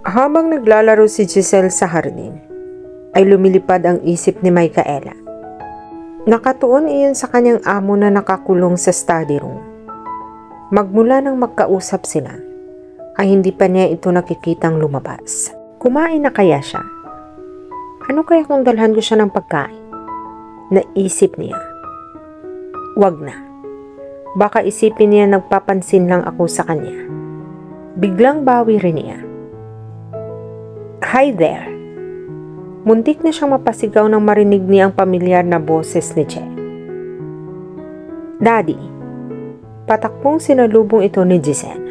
Habang naglalaro si Giselle sa hardin, ay lumilipad ang isip ni Micaela. Nakatuon iyon sa kanyang amo na nakakulong sa study room. Magmula nang magkausap sila, ay hindi pa niya ito nakikitang lumabas. Kumain na kaya siya? Ano kaya kung dalhan ko siya ng pagkain? Naisip niya. Wag na. Baka isipin niya nagpapansin lang ako sa kanya. Biglang bawi rin niya. Hi there. Muntik na siyang mapasigaw nang marinig niya ang pamilyar na boses ni Che. Daddy. Patakbong sinalubong ito ni Giselle.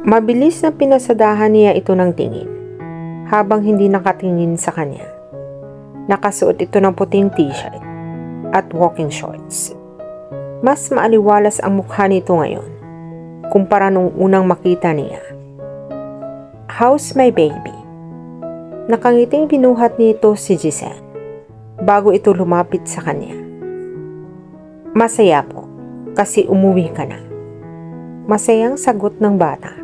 Mabilis na pinasadahan niya ito ng tingin habang hindi nakatingin sa kanya. Nakasuot ito ng puting t-shirt at walking shorts. Mas maaliwalas ang mukha nito ngayon kumpara nung unang makita niya. How's my baby? Nakangiting binuhat nito si Giselle bago ito lumapit sa kanya. Masaya po kasi umuwi ka na. Masayang sagot ng bata.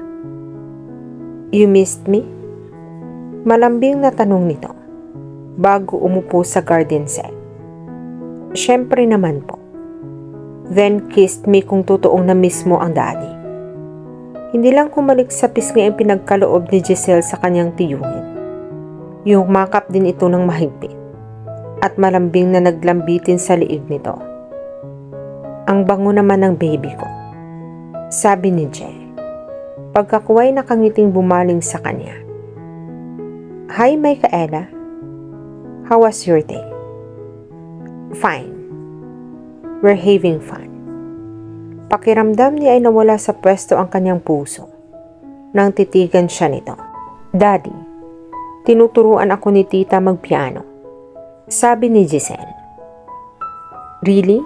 You missed me? Malambing na tanong nito bago umupo sa garden set. Siyempre naman po. Then kissed me kung totoong na-miss mo ang daddy. Hindi lang kumalik sa pisngi ang pinagkaloob ni Giselle sa kanyang tiyungin. Yung makap din ito ng mahigpit at malambing na naglambitin sa liig nito. Ang bango naman ng baby ko, sabi ni Che. Pagkakuway nakangiting bumaling sa kanya. Hi Micaela, how was your day? Fine. We're having fun. Pakiramdam niya ay nawala sa pwesto ang kanyang puso nang titigan siya nito. Daddy, tinuturuan ako ni tita magpiano, sabi ni Giselle. Really?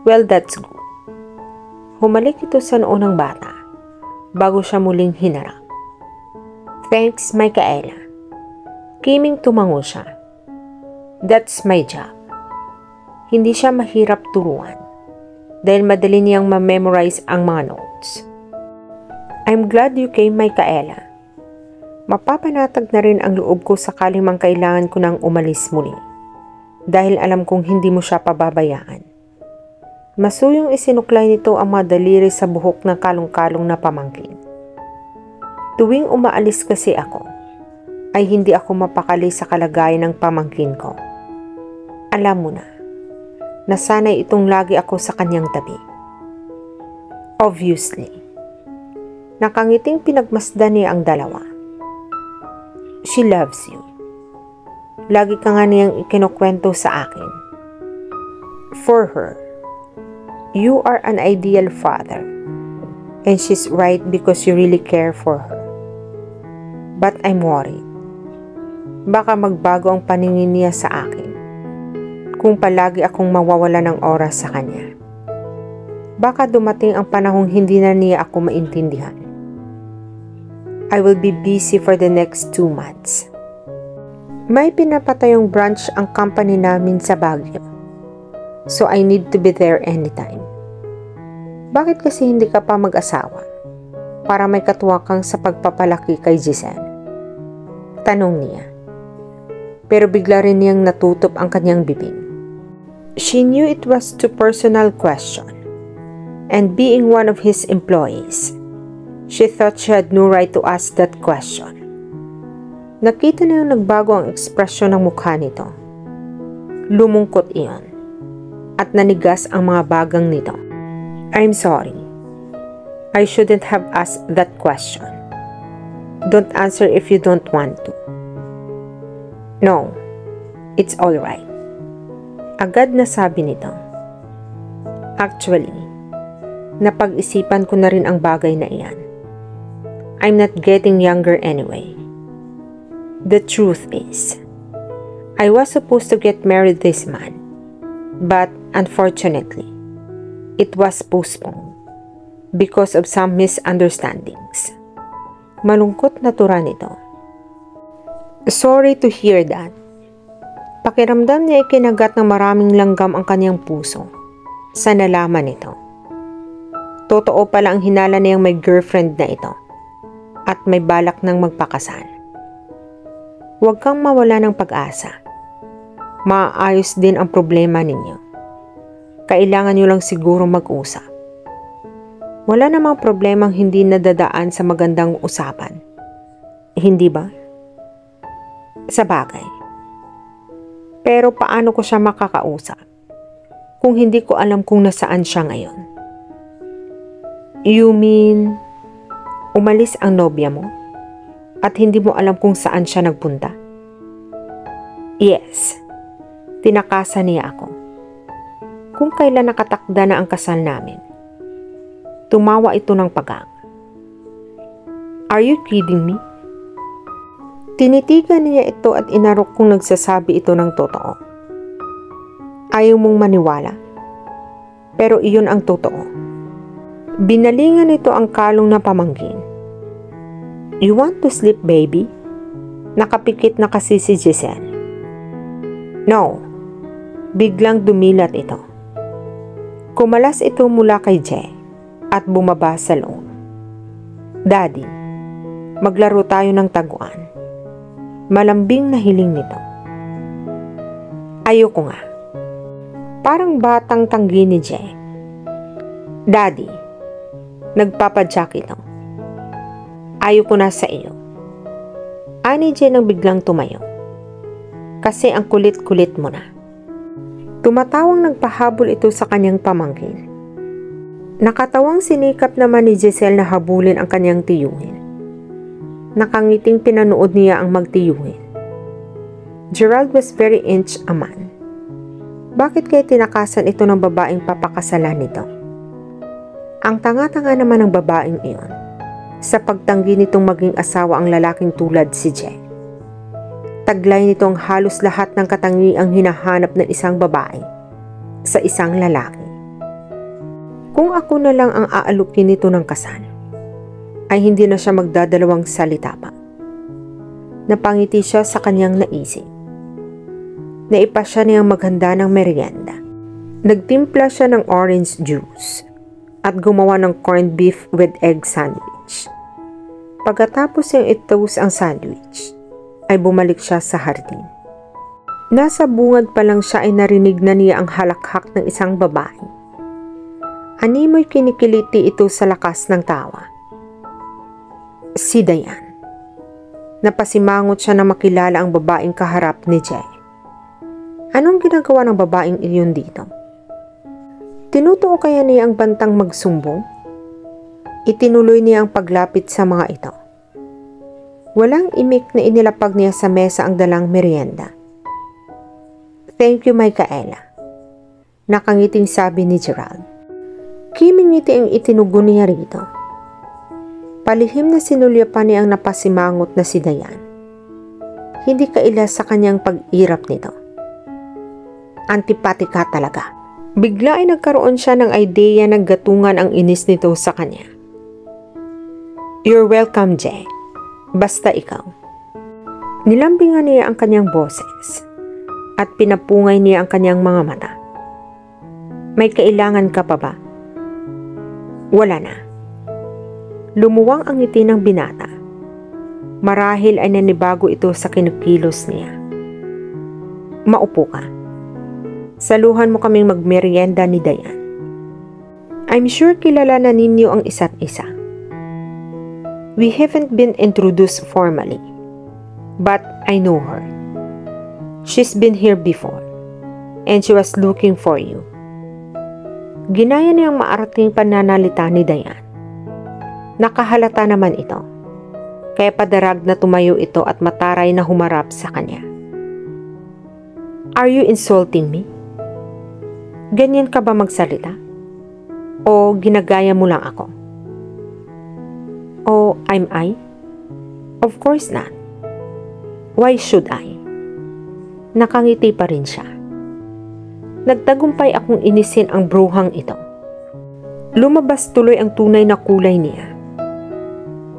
Well, that's good. Humalik ito sa noo ng bata bago siya muling hinarap. Thanks, Micaela. Kiming tumango siya. That's my job. Hindi siya mahirap turuan dahil madali niyang ma-memorize ang mga notes. I'm glad you came, Micaela. Mapapanatag na rin ang loob ko sakaling mang kailangan ko nang umalis muli dahil alam kong hindi mo siya pababayaan. Masuyong isinuklay nito ang mga daliri sa buhok ng kalong-kalong na pamangkin. Tuwing umaalis kasi ako, ay hindi ako mapakali sa kalagayan ng pamangkin ko. Alam mo na, nasanay itong lagi ako sa kanyang tabi. Obviously, nakangiting pinagmasdan niya ang dalawa. She loves you. Lagi ka nga niyang ikinukwento sa akin. For her, you are an ideal father, and she's right because you really care for her. But I'm worried. Baka magbago ang paningin niya sa akin kung palagi akong mawawala ng oras sa kanya. Baka dumating ang panahong hindi na niya ako maintindihan. I will be busy for the next 2 months. May pinapatayong branch ang company namin sa Baguio, so I need to be there anytime. Bakit kasi hindi ka pa mag-asawa para may katuwa kang sa pagpapalaki kay Giselle? Tanong niya. Pero bigla rin niyang natutop ang kanyang bibig. She knew it was too personal question, and being one of his employees, she thought she had no right to ask that question. Nakita na yung nagbago ang ekspresyon ng mukha nito. Lumungkot iyon at nanigas ang mga bagang nito. I'm sorry. I shouldn't have asked that question. Don't answer if you don't want to. No, it's all right. Agad na sabi nito. Actually, napag-isipan ko na rin ang bagay na iyan. I'm not getting younger anyway. The truth is, I was supposed to get married this month, but unfortunately, it was postponed because of some misunderstandings. Malungkot na tura nito. Sorry to hear that. Pakiramdam niya ay kinagat ng maraming langgam ang kanyang puso sa nalaman nito. Totoo pala ang hinala niyang may girlfriend na ito. at may balak ng magpakasal. Huwag kang mawala ng pag-asa. Maayos din ang problema ninyo. Kailangan nyo lang siguro mag-usap. Wala namang problemang hindi nadadaan sa magandang usapan. Hindi ba? Sa bagay. Pero paano ko siya makakausap kung hindi ko alam kung nasaan siya ngayon? You mean, umalis ang nobya mo at hindi mo alam kung saan siya nagpunta? Yes, tinakasan niya ako. Kung kailan nakatakda na ang kasal namin. Tumawa ito ng pagang. Are you kidding me? Tinitigan niya ito at inarok kung nagsasabi ito ng totoo. Ayaw mong maniwala, pero iyon ang totoo. Binalingan nito ang kalong na pamangkin. You want to sleep, baby? Nakapikit na kasi si Giselle. No, biglang dumilat ito. Kumalas ito mula kay Jay at bumaba sa loob. Daddy, maglaro tayo ng taguan. Malambing na hiling nito. Ayoko nga. Parang batang tanggi ni Jay. Daddy, nagpapadyak ito. Ayoko na sa iyo. Ani Jay nang biglang tumayo. Kasi ang kulit-kulit mo na. Tumatawang nagpahabol ito sa kanyang pamangkin. Nakatawang sinikap naman ni Giselle na habulin ang kanyang tiyuhin. Nakangiting pinanood niya ang magtiyuhin. Gerald was very inch a man. Bakit kaya tinakasan ito ng babaeng papakasalan nito? Ang tanga-tanga naman ng babaeng iyon sa pagtanggi nitong maging asawa ang lalaking tulad si Jay. Taglay nito ang halos lahat ng katangiang hinahanap ng isang babae sa isang lalaki. Kung ako na lang ang aalukin nito ng kasal, ay hindi na siya magdadalawang salita pa. Napangiti siya sa kanyang naisip. Naipasya niyang maghanda ng merienda. Nagtimpla siya ng orange juice at gumawa ng corned beef with egg sandwich. Pagkatapos niyang i-toast ang sandwich, ay bumalik siya sa hardin. Nasa bungad pa lang siya ay narinig na niya ang halakhak ng isang babae. Animoy kinikiliti ito sa lakas ng tawa. Si Diane. Napasimangot siya na makilala ang babaeng kaharap ni Jay. Anong ginagawa ng babaeng iyon dito? Tinutuo kaya niya ang bantang magsumbong? Itinuloy niya ang paglapit sa mga ito. Walang imik na inilapag niya sa mesa ang dalang merienda. Thank you, Micaela. Nakangiting sabi ni Gerald. Kimingiti ang itinugon niya rito. Palihim na sinulyapan niya ang napasimangot na si Diane. Hindi kaila sa kanyang pag-irap nito. Antipatika talaga. Bigla ay nagkaroon siya ng ideya na gatungan ang inis nito sa kanya. You're welcome, Jay. Basta ikaw. Nilambingan niya ang kanyang boses at pinapungay niya ang kanyang mga mata. May kailangan ka pa ba? Wala na. Lumuwang ang ngiti ng binata. Marahil ay nanibago ito sa kinukilos niya. Maupo ka. Saluhan mo kaming magmerienda ni Diane. I'm sure kilala na ninyo ang isa't isa. We haven't been introduced formally, but I know her. She's been here before, and she was looking for you. Ginaya niyang maarating pananalita ni Diane. Nakahalata naman ito, kaya padarag na tumayo ito at mataray na humarap sa kanya. Are you insulting me? Ganyan ka ba magsalita? O ginagaya mo lang ako? O I'm I? Of course not. Why should I? Nakangiti pa rin siya. Nagtagumpay akong inisin ang bruhang ito. Lumabas tuloy ang tunay na kulay niya.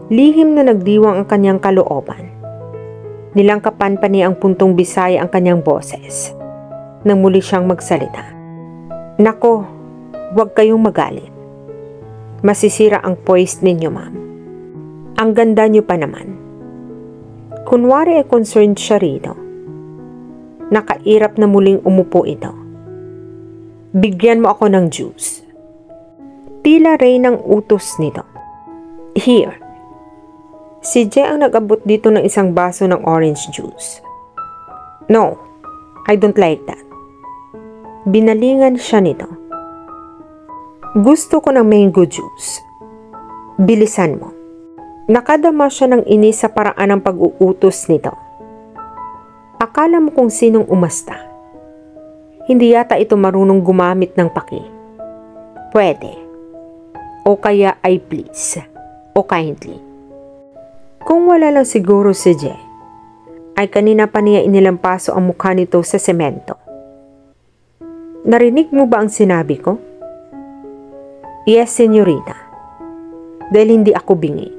Lihim na nagdiwang ang kanyang kalooban. Nilangkapan pa niya ang puntong Bisaya ang kanyang boses nang muli siyang magsalita. Nako, huwag kayong magalit. Masisira ang poise ninyo, ma'am. Ang ganda niyo pa naman. Kunwari ay concerned siya rito. Nakairap na muling umupo ito. Bigyan mo ako ng juice. Tila ray ng utos nito. Here. Si Jay ang nag-abot dito ng isang baso ng orange juice. No, I don't like that. Binalingan siya nito. Gusto ko ng mango juice. Bilisan mo. Nakadama siya ng inis sa paraan ng pag-uutos nito. Akala mo kung sinong umasta. Hindi yata ito marunong gumamit ng paki. Pwede. O kaya ay please. O kindly. Kung wala lang siguro si Jay, ay kanina pa niya inilampaso ang mukha nito sa semento. Narinig mo ba ang sinabi ko? Yes, senyorita. Dahil hindi ako bingi.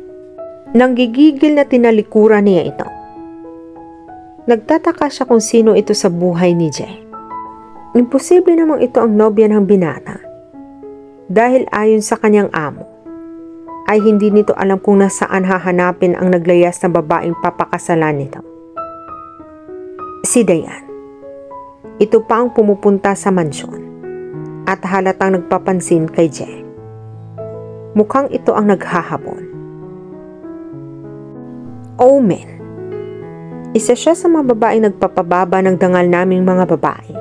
Nanggigigil na tinalikuran niya ito. Nagtataka siya kung sino ito sa buhay ni Jay. Imposible namang ito ang nobya ng binata. Dahil ayon sa kanyang amo, ay hindi nito alam kung nasaan hahanapin ang naglayas na babaeng papakasalan nito. Si Dayan. Ito pa ang pumupunta sa mansyon at halatang nagpapansin kay Jay. Mukhang ito ang naghahabol. Omen. Isa siya sa mga babaeng nagpapababa ng dangal naming mga babae.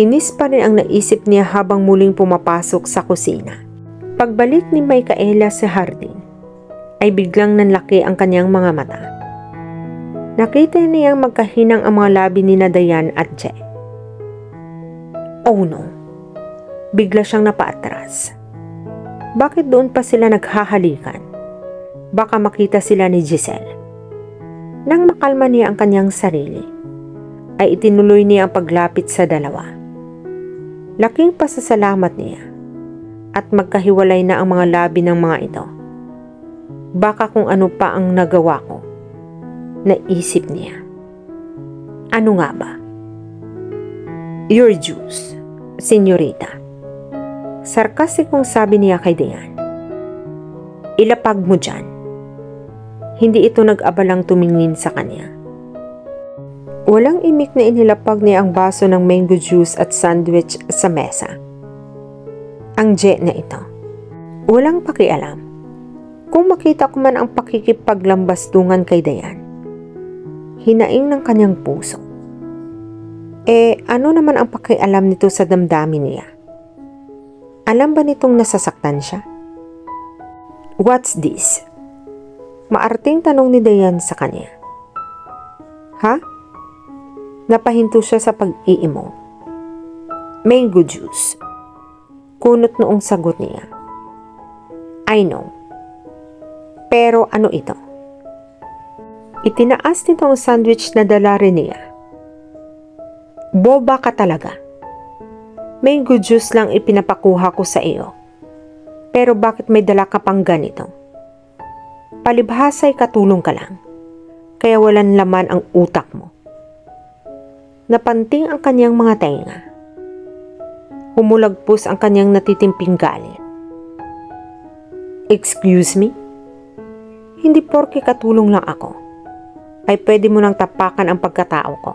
Inis pa rin ang naisip niya habang muling pumapasok sa kusina. Pagbalik ni Micaela sa hardin, ay biglang nanlaki ang kanyang mga mata. Nakita niyang magkahinang ang mga labi ni Dayan at Jay. Oh no, bigla siyang napaatras. Bakit doon pa sila naghahalikan? Baka makita sila ni Giselle. Nang makalma niya ang kanyang sarili, ay itinuloy niya ang paglapit sa dalawa. Laking pasasalamat niya at magkahiwalay na ang mga labi ng mga ito. Baka kung ano pa ang nagawa ko, naisip niya. Ano nga ba? Your juice, senyorita. Sarkastikong sabi niya kay Dayan. Ilapag mo dyan. Hindi ito nag-abalang tumingin sa kanya. Walang imik na inilapag niya ang baso ng mango juice at sandwich sa mesa. Ang Jay na ito. Walang pakialam. Kung makita ko man ang pakikipaglambastungan kay Dayan. Hinaing ng kanyang puso. Ano naman ang pakialam nito sa damdamin niya? Alam ba nitong nasasaktan siya? What's this? Maarting tanong ni Dayan sa kanya. Ha? Napahinto siya sa pag-iimo. Mango juice. Kunot noong sagot niya. I know. Pero ano ito? Itinaas nito ang sandwich na dala rin niya. Boba ka talaga. Mango juice lang ipinapakuha ko sa iyo. Pero bakit may dala ka pang ganito? Palibhasa'y katulong ka lang. Kaya walang laman ang utak mo. Napanting ang kanyang mga tainga. Humulagpos ang kanyang natitimping galit. Excuse me? Hindi porke katulong lang ako, ay pwede mo nang tapakan ang pagkatao ko.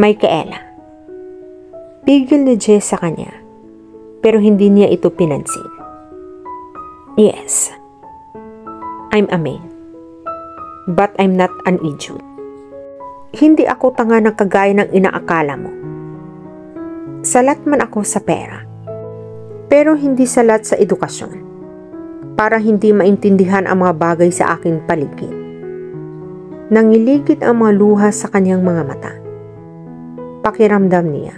Micaela. Pigil ni Jay sa kanya, pero hindi niya ito pinansin. Yes, I'm a man, but I'm not an idiot. Hindi ako tanga ng kagaya ng inaakala mo. Salat man ako sa pera, pero hindi salat sa edukasyon, para hindi maintindihan ang mga bagay sa aking paligid. Nangiligid ang mga luha sa kanyang mga mata. Pakiramdam niya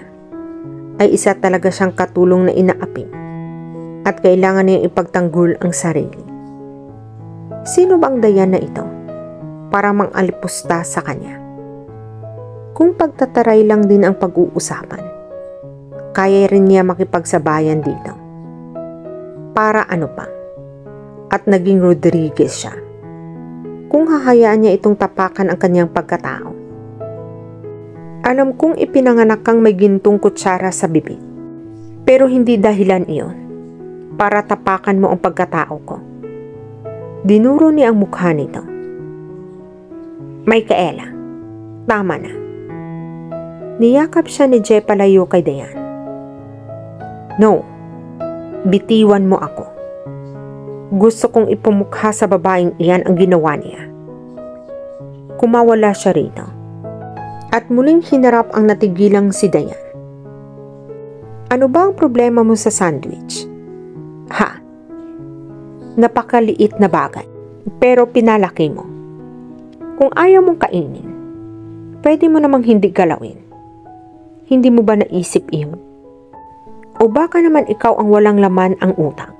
ay isa talaga siyang katulong na inaapi at kailangan niyang ipagtanggol ang sarili. Sino ba ang Dayan na ito para mang-alipusta sa kanya? Kung pagtataray lang din ang pag-uusapan, kaya rin niya makipagsabayan dito. Para ano pa? At naging Rodriguez siya. Kung hahayaan niya itong tapakan ang kanyang pagkatao. Alam kong ipinanganak kang may gintong kutsara sa bibig. Pero hindi dahilan iyon para tapakan mo ang pagkatao ko. Dinuro niya ang mukha nito. Micaela, tama na. Niyakap siya ni Jay palayo kay Diane. No, bitiwan mo ako. Gusto kong ipumukha sa babaeng iyan ang ginawa niya. Kumawala siya rito. At muling hinarap ang natigilang si Diane. Ano ba ang problema mo sa sandwich? Ha? Napakaliit na bagay, pero pinalaki mo. Kung ayaw mong kainin, pwede mo namang hindi galawin. Hindi mo ba naisip iyon? O baka naman ikaw ang walang laman ang utak?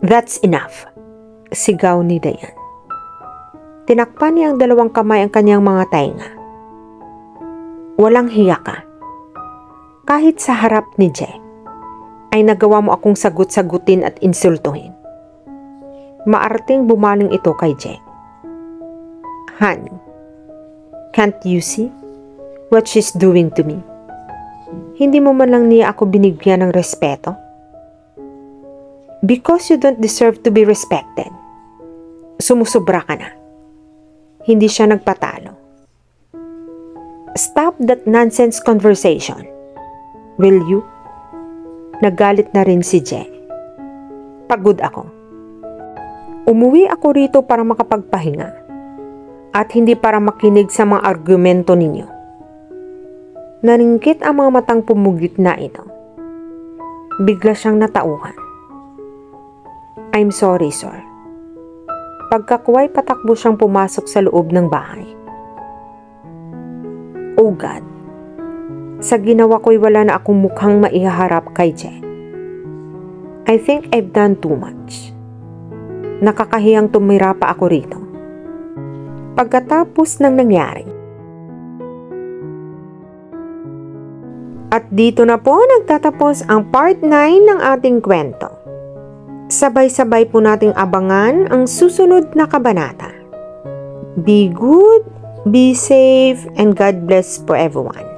That's enough, sigaw ni Diane. Tinakpan niya ang dalawang kamay ang kanyang mga tainga. Walang hiya ka. Kahit sa harap ni Jay, ay nagawa mo akong sagot-sagutin at insultuhin. Maarting bumaling ito kay Jay. Honey, can't you see what she's doing to me? Hindi mo man lang niya ako binigyan ng respeto? Because you don't deserve to be respected. Sumusobra ka na. Hindi siya nagpatalo. Stop that nonsense conversation. Will you? Nagalit na rin si Jay. Pagod ako. Umuwi ako rito para makapagpahinga at hindi para makinig sa mga argumento ninyo. Naringkit ang mga matang pumugit na ito. Bigla siyang natauhan. I'm sorry, sir. Pagkakuway patakbo siyang pumasok sa loob ng bahay. Oh God, sa ginawa ko'y wala na akong mukhang maihaharap kay Jay. I think I've done too much. Nakakahiyang tumira pa ako rito. Pagkatapos ng nangyari. At dito na po nagtatapos ang part 9 ng ating kwento. Sabay-sabay po nating abangan ang susunod na kabanata. Be good, be safe, and God bless for everyone.